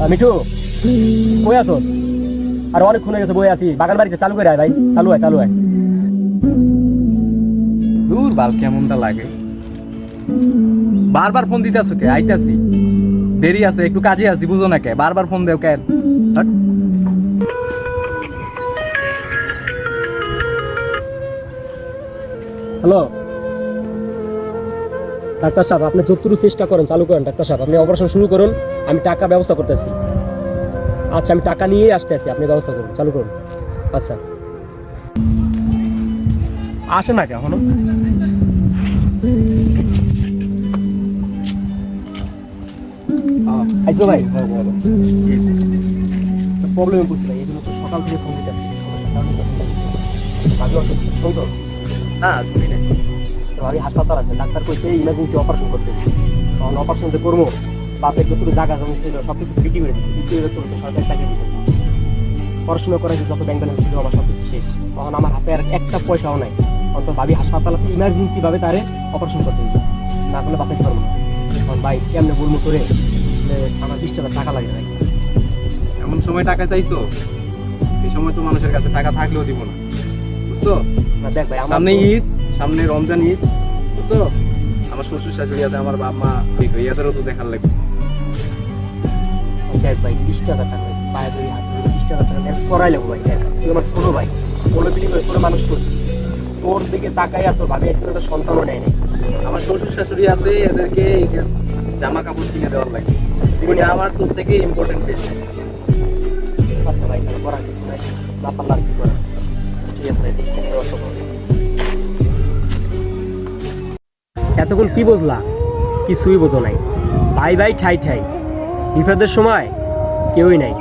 মিঠু কই আছোস? আর অনেকক্ষণ হয়ে গেছে বই আছি, বাগান বাড়িতে চালু করে আয় ভাই, চালু আয়। দূর বাল কেমনটা লাগে, বারবার ফোন দিতে আসো কে? আইতাছি, দেরি আছে, একটু কাজে আছি, বুঝো না কে? বারবার ফোন দেও কেন? হট। হ্যালো ডাক্তার সাহেব, আপনি যতটুকু চেষ্টা করেন চালু করেন। ডাক্তার সাহেব আপনি অপারেশন শুরু করুন, আমি টাকা ব্যবস্থা করতেছি। আচ্ছা আমি টাকা নিয়েই আসতেছি, আপনি ব্যবস্থা করুন, চালু করুন। আচ্ছা আসে না কে এখনো? আইসো ভাই, প্রবলেমে বুঝছি ভাই, এই জন্য তো সকাল থেকে ফোন দিতে আসছি। না শুনি না। আমি হাসপাতাল আছে, ডাক্তার কইছে ইমার্জেন্সি অপারেশন করতেছি। তখন অপারেশন যে করবো, বাপের যতটুকু জায়গা জমি ছিল সব কিছু বিক্রি করে দিচ্ছে, বিক্রি করে তো সরকারি চাকরি দিচ্ছে। পড়াশোনা করার যত ব্যাংক ব্যালেন্স ছিল আমার সব কিছু শেষ। তখন আমার হাতে আর একটা পয়সাও নাই। তখন ভাবি হাসপাতাল আছে, ইমার্জেন্সি ভাবে তারে অপারেশন করতে দিচ্ছে, না করলে বাঁচাইতে পারবো না। তখন ভাই কেমনে বলবো করে আমার 20,000 টাকা লাগে ভাই। এমন সময় টাকা চাইছো, এই সময় তো মানুষের কাছে টাকা থাকলেও দিব না, বুঝছো? না দেখ ভাই, আমার সামনে ঈদ, সামনে রমজান ঈদ, বুঝছো? আমার শ্বশুর শাশুড়ি আছে, আমার বাপ মা, ইয়াদেরও তো দেখার লাগবে। দেখ ভাই 20,000 টাকা পায়ে ধরে হাত ধরে 20,000 টাকা ম্যানেজ করাই লাগবো ভাই। দেখ তুই আমার ছোট ভাই, বলে পিলি করে তোর মানুষ করছি, তোর দিকে তাকাই আর তোর ভাবি আসতে একটা সন্তানও নেয় নাই। আমার শ্বশুর শাশুড়ি আছে, এদেরকে ঈদের জামা কাপড় কিনে দেওয়ার লাগে, মানে আমার তোর থেকে ইম্পর্টেন্ট বেশি। আচ্ছা ভাই, তাহলে করার কিছু নাই, না পারলে আর কি করার। ঠিক আছে ভাই, দেখি কি ব্যবস্থা করবো। এতক্ষণ কি বুঝলা? কিছুই বোঝো নাই। ভাই ঠাই বিপদের সময় কেউই নাই।